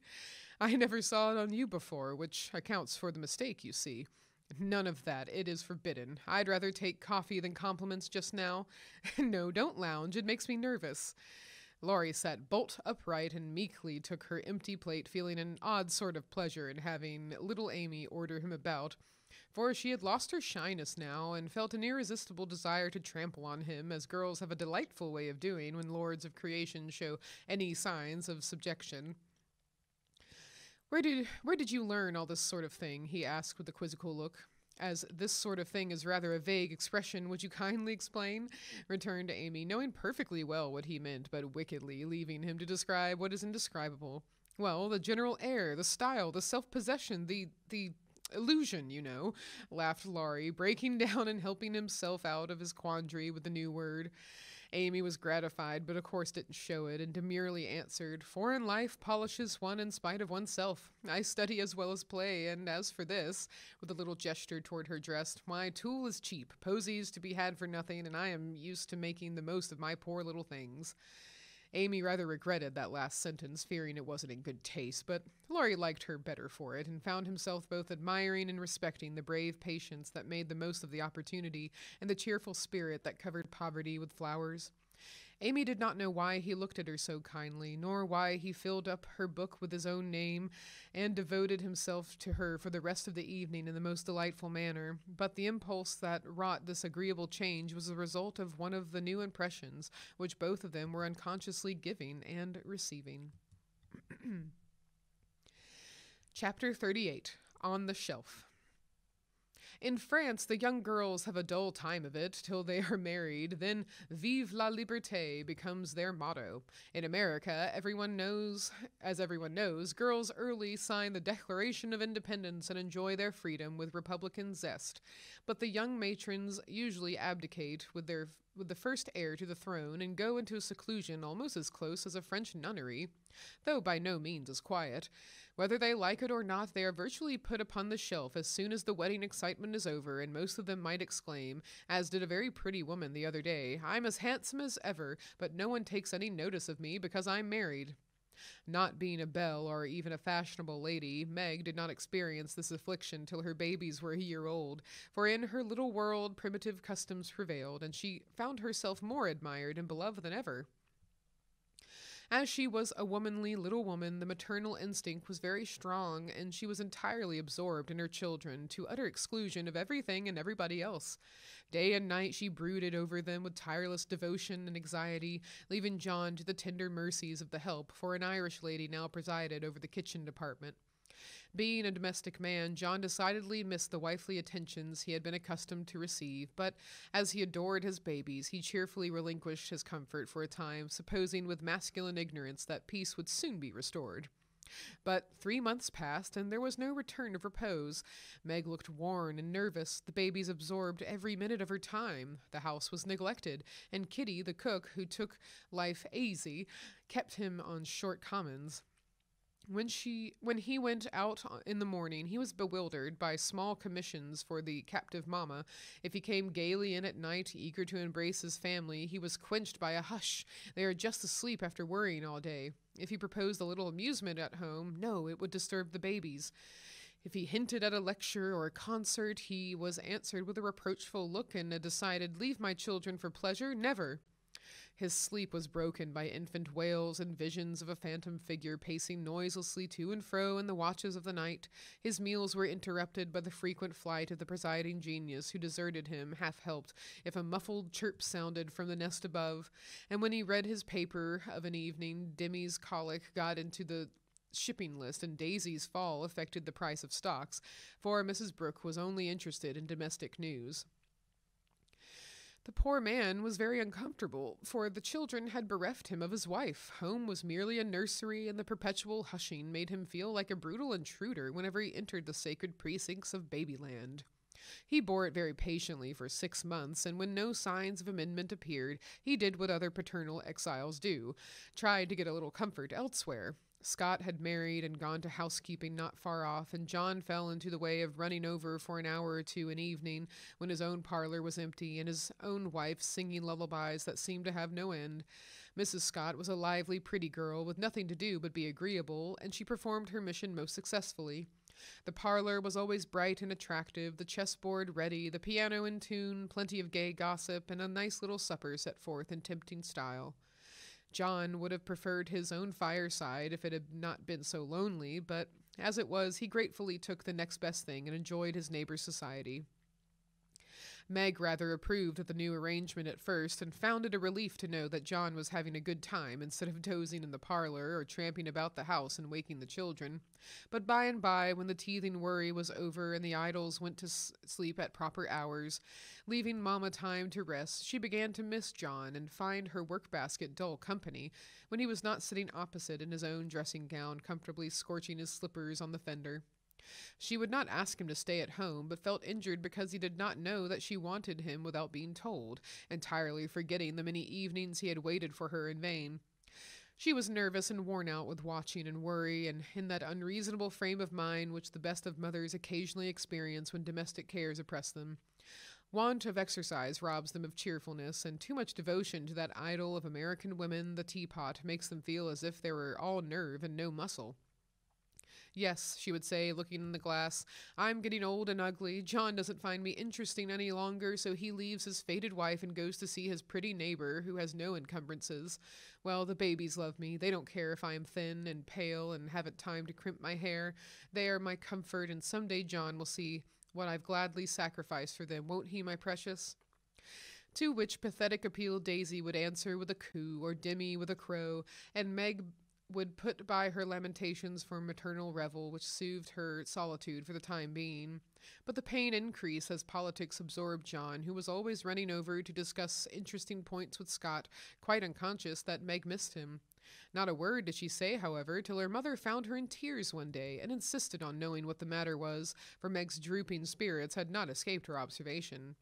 I never saw it on you before, which accounts for the mistake, you see." "None of that. It is forbidden. I'd rather take coffee than compliments just now." "No, don't lounge. It makes me nervous." Laurie sat bolt upright and meekly took her empty plate, feeling an odd sort of pleasure in having little Amy order him about, for she had lost her shyness now, and felt an irresistible desire to trample on him, as girls have a delightful way of doing when lords of creation show any signs of subjection. Where did you learn all this sort of thing?" he asked with a quizzical look. "As this sort of thing is rather a vague expression, would you kindly explain?" returned Amy, knowing perfectly well what he meant, but wickedly leaving him to describe what is indescribable. "Well, the general air, the style, the self-possession, the illusion, you know," laughed Laurie, breaking down and helping himself out of his quandary with the new word. Amy was gratified, but of course didn't show it, and demurely answered, "Foreign life polishes one in spite of oneself. I study as well as play, and as for this," with a little gesture toward her dress, "my tool is cheap, posies to be had for nothing, and I am used to making the most of my poor little things." Amy rather regretted that last sentence, fearing it wasn't in good taste, but Laurie liked her better for it, and found himself both admiring and respecting the brave patience that made the most of the opportunity, and the cheerful spirit that covered poverty with flowers. Amy did not know why he looked at her so kindly, nor why he filled up her book with his own name, and devoted himself to her for the rest of the evening in the most delightful manner, but the impulse that wrought this agreeable change was the result of one of the new impressions which both of them were unconsciously giving and receiving. Chapter 38. On the Shelf. In France, the young girls have a dull time of it till they are married. Then Vive la Liberté becomes their motto. In America, everyone knows, girls early sign the Declaration of Independence and enjoy their freedom with Republican zest. But the young matrons usually abdicate with the first heir to the throne and go into a seclusion almost as close as a French nunnery, though by no means as quiet. Whether they like it or not, they are virtually put upon the shelf as soon as the wedding excitement is over, and most of them might exclaim, as did a very pretty woman the other day, "I'm as handsome as ever, but no one takes any notice of me because I'm married." Not being a belle or even a fashionable lady, Meg did not experience this affliction till her babies were a year old, for in her little world primitive customs prevailed, and she found herself more admired and beloved than ever. As she was a womanly little woman, the maternal instinct was very strong, and she was entirely absorbed in her children, to utter exclusion of everything and everybody else. Day and night she brooded over them with tireless devotion and anxiety, leaving John to the tender mercies of the help, for an Irish lady now presided over the kitchen department. Being a domestic man, John decidedly missed the wifely attentions he had been accustomed to receive, but as he adored his babies, he cheerfully relinquished his comfort for a time, supposing with masculine ignorance that peace would soon be restored. But 3 months passed, and there was no return of repose. Meg looked worn and nervous. The babies absorbed every minute of her time. The house was neglected, and Kitty, the cook, who took life easy, kept him on short commons. When he went out in the morning, he was bewildered by small commissions for the captive mamma. If he came gaily in at night, eager to embrace his family, he was quenched by a hush. They are just asleep after worrying all day. If he proposed a little amusement at home, no, it would disturb the babies. If he hinted at a lecture or a concert, he was answered with a reproachful look and a decided, "Leave my children for pleasure, never." His sleep was broken by infant wails and visions of a phantom figure pacing noiselessly to and fro in the watches of the night. His meals were interrupted by the frequent flight of the presiding genius, who deserted him, half-helped, if a muffled chirp sounded from the nest above. And when he read his paper of an evening, Demi's colic got into the shipping list, and Daisy's fall affected the price of stocks, for Mrs. Brooke was only interested in domestic news. The poor man was very uncomfortable, for the children had bereft him of his wife. Home was merely a nursery, and the perpetual hushing made him feel like a brutal intruder whenever he entered the sacred precincts of Babyland. He bore it very patiently for 6 months, and when no signs of amendment appeared, he did what other paternal exiles do, tried to get a little comfort elsewhere. Scott had married and gone to housekeeping not far off, and John fell into the way of running over for an hour or two an evening when his own parlor was empty and his own wife singing lullabies that seemed to have no end. Mrs. Scott was a lively, pretty girl with nothing to do but be agreeable, and she performed her mission most successfully. The parlor was always bright and attractive, the chessboard ready, the piano in tune, plenty of gay gossip, and a nice little supper set forth in tempting style. John would have preferred his own fireside if it had not been so lonely, but as it was, he gratefully took the next best thing and enjoyed his neighbor's society. Meg rather approved of the new arrangement at first, and found it a relief to know that John was having a good time instead of dozing in the parlor or tramping about the house and waking the children. But by and by, when the teething worry was over and the idols went to sleep at proper hours, leaving Mamma time to rest, she began to miss John and find her work-basket dull company when he was not sitting opposite in his own dressing gown, comfortably scorching his slippers on the fender. She would not ask him to stay at home, but felt injured because he did not know that she wanted him without being told, entirely forgetting the many evenings he had waited for her in vain. She was nervous and worn out with watching and worry, and in that unreasonable frame of mind which the best of mothers occasionally experience when domestic cares oppress them. Want of exercise robs them of cheerfulness, and too much devotion to that idol of American women, the teapot, makes them feel as if they were all nerve and no muscle. "Yes," she would say, looking in the glass, "I'm getting old and ugly. John doesn't find me interesting any longer, so he leaves his faded wife and goes to see his pretty neighbor, who has no encumbrances. Well, the babies love me. They don't care if I am thin and pale and haven't time to crimp my hair. They are my comfort, and someday John will see what I've gladly sacrificed for them, won't he, my precious?" To which pathetic appeal Daisy would answer with a coo, or Demi with a crow, and Meg would put by her lamentations for maternal revel, which soothed her solitude for the time being. But the pain increased as politics absorbed John, who was always running over to discuss interesting points with Scott, quite unconscious that Meg missed him. Not a word did she say, however, till her mother found her in tears one day and insisted on knowing what the matter was, for Meg's drooping spirits had not escaped her observation.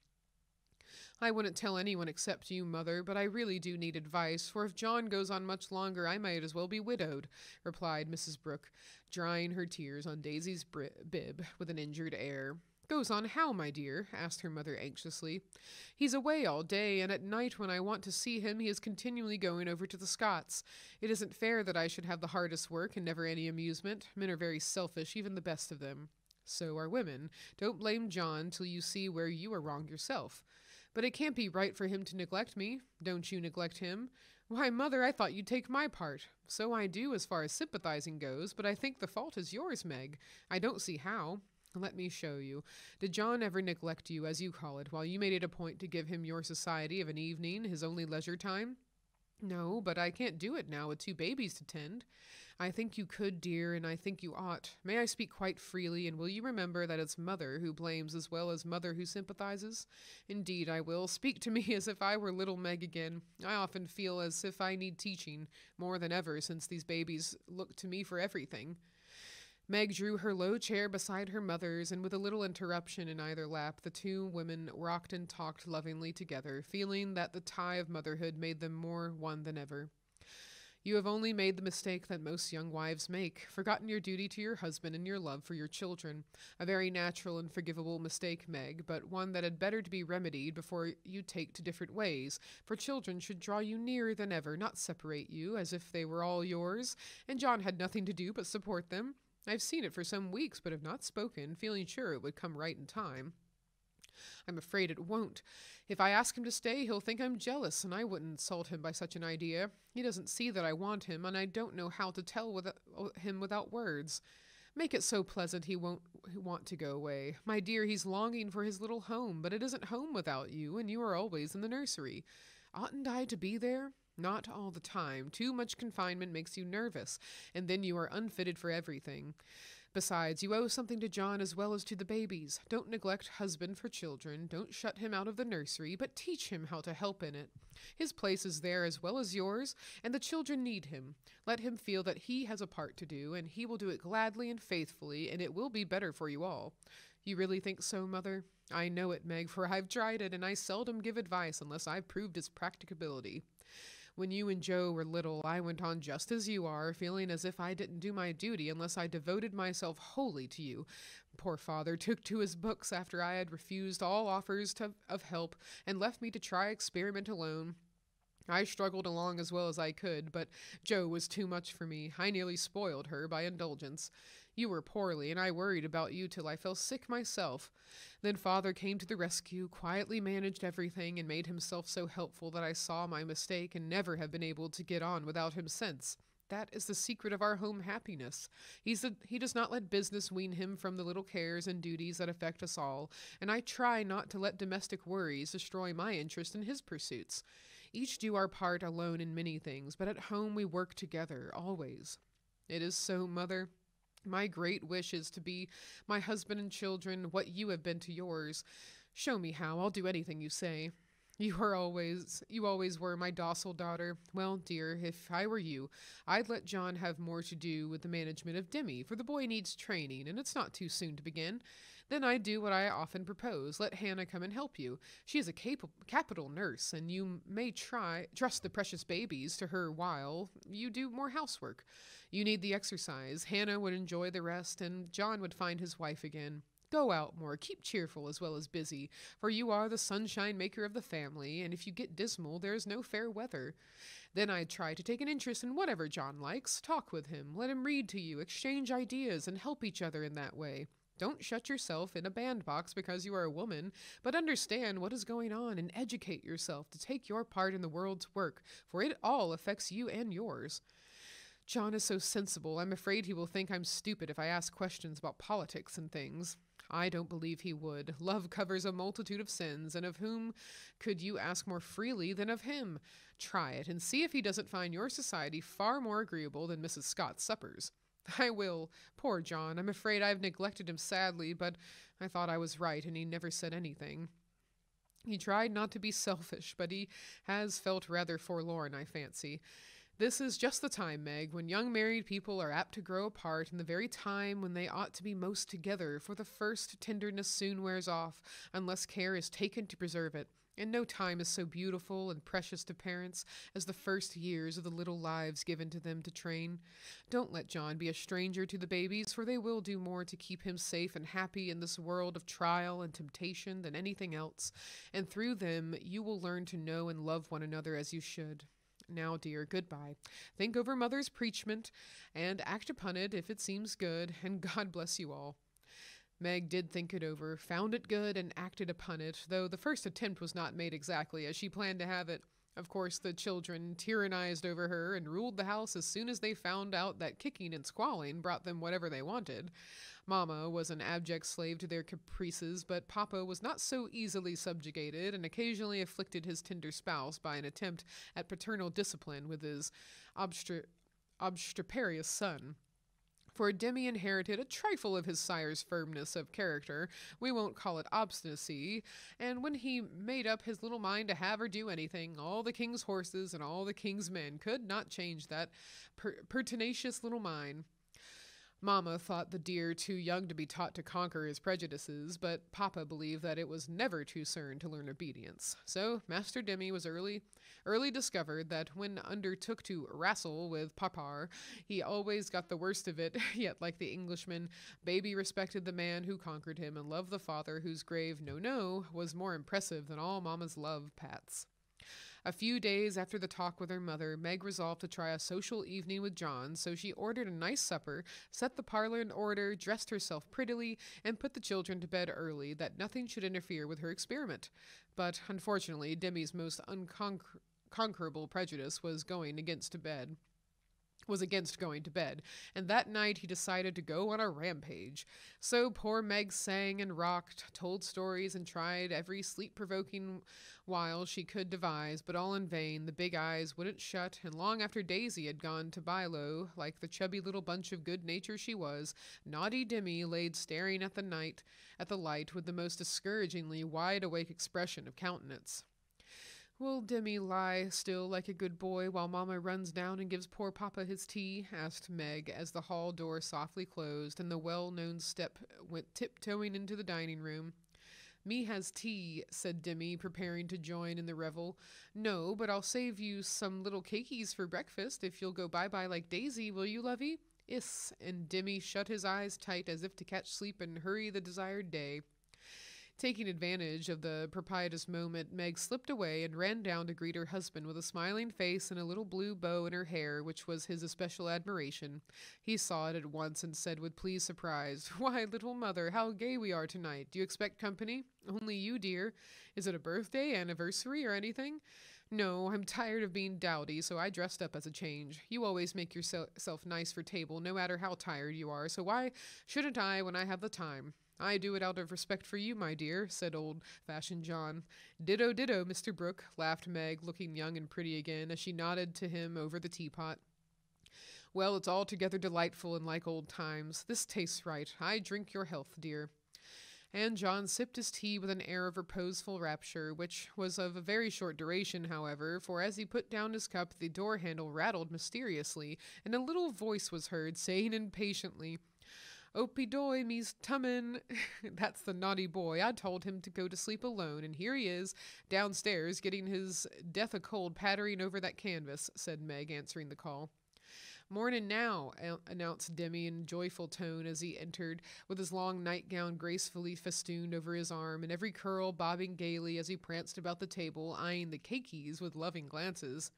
I wouldn't tell anyone except you, Mother, but I really do need advice, for if John goes on much longer I might as well be widowed, replied Mrs. Brooke, drying her tears on Daisy's bib with an injured air. Goes on how, my dear? Asked her mother anxiously. He's away all day, and at night when I want to see him he is continually going over to the Scots. It isn't fair that I should have the hardest work and never any amusement. Men are very selfish, even the best of them. So are women. Don't blame John till you see where you are wrong yourself. But it can't be right for him to neglect me. Don't you neglect him? Why, Mother, I thought you'd take my part. So I do as far as sympathizing goes, but I think the fault is yours, Meg. I don't see how. Let me show you. Did John ever neglect you, as you call it, while you made it a point to give him your society of an evening, his only leisure time? No, but I can't do it now with 2 babies to tend. I think you could, dear, and I think you ought. May I speak quite freely, and will you remember that it's Mother who blames as well as Mother who sympathizes? Indeed, I will. Speak to me as if I were little Meg again. I often feel as if I need teaching, more than ever, since these babies look to me for everything. Meg drew her low chair beside her mother's, and with a little interruption in either lap, the 2 women rocked and talked lovingly together, feeling that the tie of motherhood made them more one than ever. You have only made the mistake that most young wives make, forgotten your duty to your husband and your love for your children. A very natural and forgivable mistake, Meg, but one that had better to be remedied before you take to different ways, for children should draw you nearer than ever, not separate you, as if they were all yours, and John had nothing to do but support them. I've seen it for some weeks, but have not spoken, feeling sure it would come right in time. I'm afraid it won't. If I ask him to stay, he'll think I'm jealous, and I wouldn't insult him by such an idea. He doesn't see that I want him, and I don't know how to tell him without words. Make it so pleasant he won't want to go away. My dear, he's longing for his little home, but it isn't home without you, and you are always in the nursery. Oughtn't I to be there? Not all the time. Too much confinement makes you nervous, and then you are unfitted for everything. Besides, you owe something to John as well as to the babies. Don't neglect husband for children. Don't shut him out of the nursery, but teach him how to help in it. His place is there as well as yours, and the children need him. Let him feel that he has a part to do, and he will do it gladly and faithfully, and it will be better for you all. You really think so, Mother? I know it, Meg, for I've tried it, and I seldom give advice unless I've proved its practicability. When you and Joe were little, I went on just as you are, feeling as if I didn't do my duty unless I devoted myself wholly to you. Poor father took to his books after I had refused all offers of help and left me to try experiment alone. I struggled along as well as I could, but Joe was too much for me. I nearly spoiled her by indulgence. You were poorly, and I worried about you till I fell sick myself. Then father came to the rescue, quietly managed everything, and made himself so helpful that I saw my mistake and never have been able to get on without him since. That is the secret of our home happiness. He does not let business wean him from the little cares and duties that affect us all, and I try not to let domestic worries destroy my interest in his pursuits. Each do our part alone in many things, but at home we work together, always. It is so, Mother. My great wish is to be my husband and children what you have been to yours. Show me how. I'll do anything you say. You always were my docile daughter. Well, dear, if I were you, I'd let John have more to do with the management of Demi, for the boy needs training, and it's not too soon to begin. Then I'd do what I often propose. Let Hannah come and help you. She is a capital nurse, and you may trust the precious babies to her while you do more housework. You need the exercise. Hannah would enjoy the rest, and John would find his wife again. Go out more, keep cheerful as well as busy, for you are the sunshine maker of the family, and if you get dismal, there is no fair weather. Then I'd try to take an interest in whatever John likes. Talk with him, let him read to you, exchange ideas, and help each other in that way. Don't shut yourself in a bandbox because you are a woman, but understand what is going on and educate yourself to take your part in the world's work, for it all affects you and yours. John is so sensible, I'm afraid he will think I'm stupid if I ask questions about politics and things. I don't believe he would. Love covers a multitude of sins, and of whom could you ask more freely than of him? Try it, and see if he doesn't find your society far more agreeable than Mrs. Scott's suppers. I will. Poor John. I'm afraid I've neglected him sadly, but I thought I was right, and he never said anything. He tried not to be selfish, but he has felt rather forlorn, I fancy. This is just the time, Meg, when young married people are apt to grow apart, and the very time when they ought to be most together, for the first tenderness soon wears off, unless care is taken to preserve it. And no time is so beautiful and precious to parents as the first years of the little lives given to them to train. Don't let John be a stranger to the babies, for they will do more to keep him safe and happy in this world of trial and temptation than anything else, and through them you will learn to know and love one another as you should. Now, dear, goodbye. Think over Mother's preachment, and act upon it if it seems good, and God bless you all. Meg did think it over, found it good, and acted upon it, though the first attempt was not made exactly as she planned to have it. Of course, the children tyrannized over her and ruled the house as soon as they found out that kicking and squalling brought them whatever they wanted. Mamma was an abject slave to their caprices, but Papa was not so easily subjugated, and occasionally afflicted his tender spouse by an attempt at paternal discipline with his obstroperious son. For Demi inherited a trifle of his sire's firmness of character, we won't call it obstinacy, and when he made up his little mind to have or do anything, all the king's horses and all the king's men could not change that pertinacious little mind. Mamma thought the dear too young to be taught to conquer his prejudices, but Papa believed that it was never too soon to learn obedience. So Master Demi was early discovered that when undertook to wrestle with Papa, he always got the worst of it, yet like the Englishman, baby respected the man who conquered him and loved the father whose grave no was more impressive than all Mamma's love pats. A few days after the talk with her mother, Meg resolved to try a social evening with John, so she ordered a nice supper, set the parlor in order, dressed herself prettily, and put the children to bed early, that nothing should interfere with her experiment. But, unfortunately, Demi's most unconquerable prejudice was against going to bed, and that night he decided to go on a rampage. So poor Meg sang and rocked, told stories, and tried every sleep-provoking wile she could devise, but all in vain. The big eyes wouldn't shut, and long after Daisy had gone to Bilo, like the chubby little bunch of good nature she was, naughty Demi laid staring at the light with the most discouragingly wide-awake expression of countenance. "Will Demi lie still like a good boy while Mamma runs down and gives poor Papa his tea?" asked Meg as the hall door softly closed and the well-known step went tiptoeing into the dining room. "Me has tea," said Demi, preparing to join in the revel. "No, but I'll save you some little cakeys for breakfast if you'll go bye-bye like Daisy, will you, lovey?" "Iss," and Demi shut his eyes tight as if to catch sleep and hurry the desired day. Taking advantage of the propitious moment, Meg slipped away and ran down to greet her husband with a smiling face and a little blue bow in her hair, which was his especial admiration. He saw it at once and said with pleased surprise, "Why, little mother, how gay we are tonight. Do you expect company?" "Only you, dear." "Is it a birthday, anniversary, or anything?" "No, I'm tired of being dowdy, so I dressed up as a change. You always make yourself nice for table, no matter how tired you are, so why shouldn't I when I have the time?" "I do it out of respect for you, my dear," said old-fashioned John. "Ditto, ditto, Mr. Brooke," laughed Meg, looking young and pretty again, as she nodded to him over the teapot. "Well, it's altogether delightful and like old times. This tastes right. I drink your health, dear." And John sipped his tea with an air of reposeful rapture, which was of a very short duration, however, for as he put down his cup, the door-handle rattled mysteriously, and a little voice was heard, saying impatiently, "Opie doy, me's tummin'." "That's the naughty boy. I told him to go to sleep alone, and here he is, downstairs, getting his death a cold pattering over that canvas," said Meg, answering the call. "Mornin' now," announced Demi in joyful tone as he entered, with his long nightgown gracefully festooned over his arm, and every curl bobbing gaily as he pranced about the table, eyeing the cakeys with loving glances.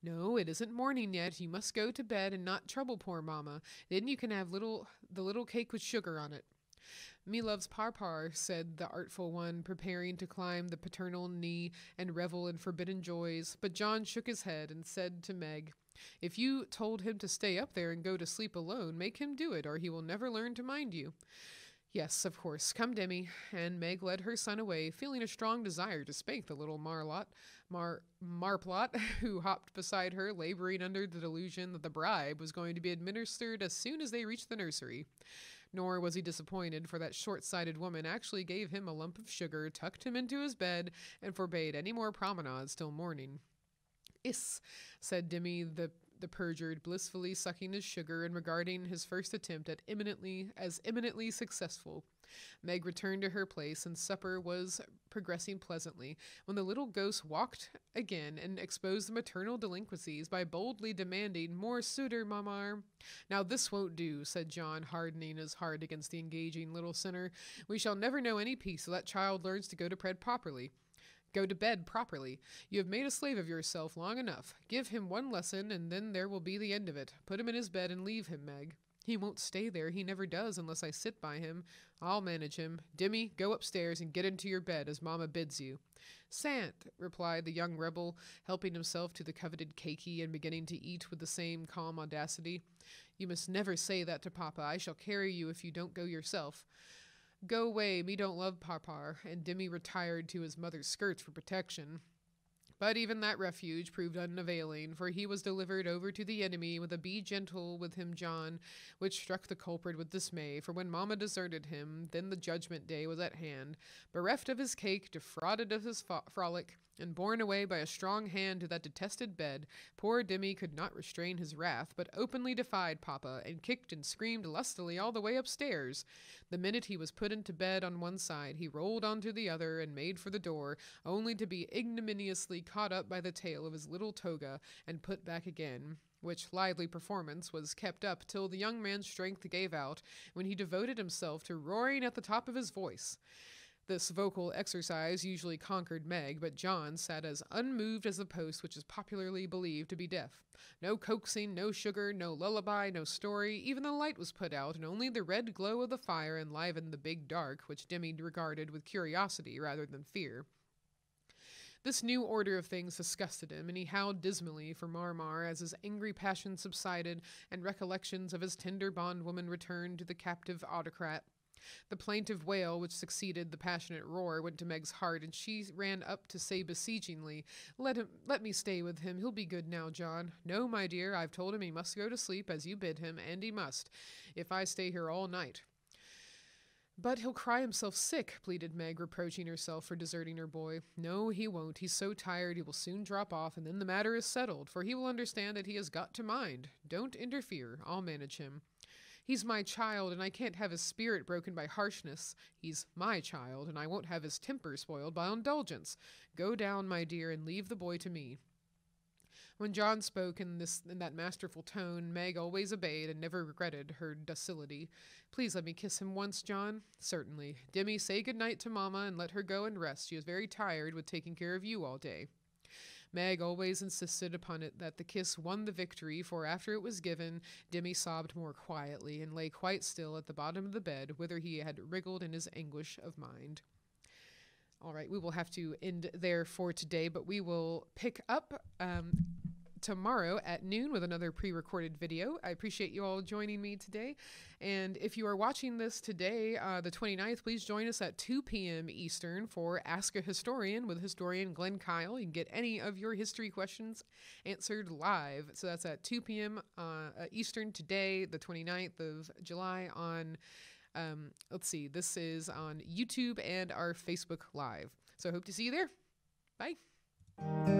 "No, it isn't morning yet. You must go to bed and not trouble poor Mamma. Then you can have the little cake with sugar on it." "Me loves Parpar," said the artful one, preparing to climb the paternal knee and revel in forbidden joys. But John shook his head and said to Meg, "If you told him to stay up there and go to sleep alone, make him do it, or he will never learn to mind you." Yes, of course. Come, Demi. And Meg led her son away, feeling a strong desire to spank the little Marplot, who hopped beside her, laboring under the delusion that the bribe was going to be administered as soon as they reached the nursery. Nor was he disappointed, for that short-sighted woman actually gave him a lump of sugar, tucked him into his bed, and forbade any more promenades till morning. Iss, said Demi the perjured, blissfully sucking his sugar and regarding his first attempt at eminently successful. Meg returned to her place, and supper was progressing pleasantly, when the little ghost walked again and exposed the maternal delinquencies by boldly demanding more suitor, mamar. Now this won't do, said John, hardening his heart against the engaging little sinner. We shall never know any peace till that child learns to go to bed properly. Go to bed properly. You have made a slave of yourself long enough. Give him one lesson, and then there will be the end of it. Put him in his bed and leave him, Meg. He won't stay there. He never does unless I sit by him. I'll manage him. Demi, go upstairs and get into your bed as Mamma bids you. Sant, replied the young rebel, helping himself to the coveted cakey and beginning to eat with the same calm audacity. You must never say that to Papa. I shall carry you if you don't go yourself. Go away, me don't love Papa, and Demi retired to his mother's skirts for protection. But even that refuge proved unavailing, for he was delivered over to the enemy with a "Be gentle with him, John," which struck the culprit with dismay, for when Mamma deserted him, then the judgment day was at hand. Bereft of his cake, defrauded of his frolic, and borne away by a strong hand to that detested bed, poor Demi could not restrain his wrath, but openly defied Papa, and kicked and screamed lustily all the way upstairs. The minute he was put into bed on one side, he rolled onto the other and made for the door, only to be ignominiously caught up by the tail of his little toga and put back again, which lively performance was kept up till the young man's strength gave out, when he devoted himself to roaring at the top of his voice. This vocal exercise usually conquered Meg, but John sat as unmoved as the post which is popularly believed to be deaf. No coaxing, no sugar, no lullaby, no story. Even the light was put out, and only the red glow of the fire enlivened the big dark, which Demi regarded with curiosity rather than fear. This new order of things disgusted him, and he howled dismally for Marmar as his angry passion subsided and recollections of his tender bondwoman returned to the captive autocrat. The plaintive wail which succeeded the passionate roar went to Meg's heart, and she ran up to say beseechingly, Let me stay with him. He'll be good now, John. No, my dear, I've told him he must go to sleep as you bid him, and he must, if I stay here all night. But he'll cry himself sick, pleaded Meg, reproaching herself for deserting her boy. No, he won't. He's so tired he will soon drop off, and then the matter is settled, for he will understand that he has got to mind. Don't interfere. I'll manage him. He's my child, and I can't have his spirit broken by harshness. He's my child, and I won't have his temper spoiled by indulgence. Go down, my dear, and leave the boy to me. When John spoke in that masterful tone, Meg always obeyed and never regretted her docility. Please let me kiss him once, John. Certainly. Demi, say good night to Mamma and let her go and rest. She is very tired with taking care of you all day. Meg always insisted upon it that the kiss won the victory, for after it was given, Demi sobbed more quietly and lay quite still at the bottom of the bed, whither he had wriggled in his anguish of mind. All right, we will have to end there for today, but we will pick up tomorrow at noon with another pre-recorded video. I appreciate you all joining me today. And if you are watching this today, the 29th, please join us at 2 p.m. Eastern for Ask a Historian with historian Glenn Kyle. You can get any of your history questions answered live. So that's at 2 p.m. Eastern today, the 29th of July on, this is on YouTube and our Facebook Live. So I hope to see you there. Bye.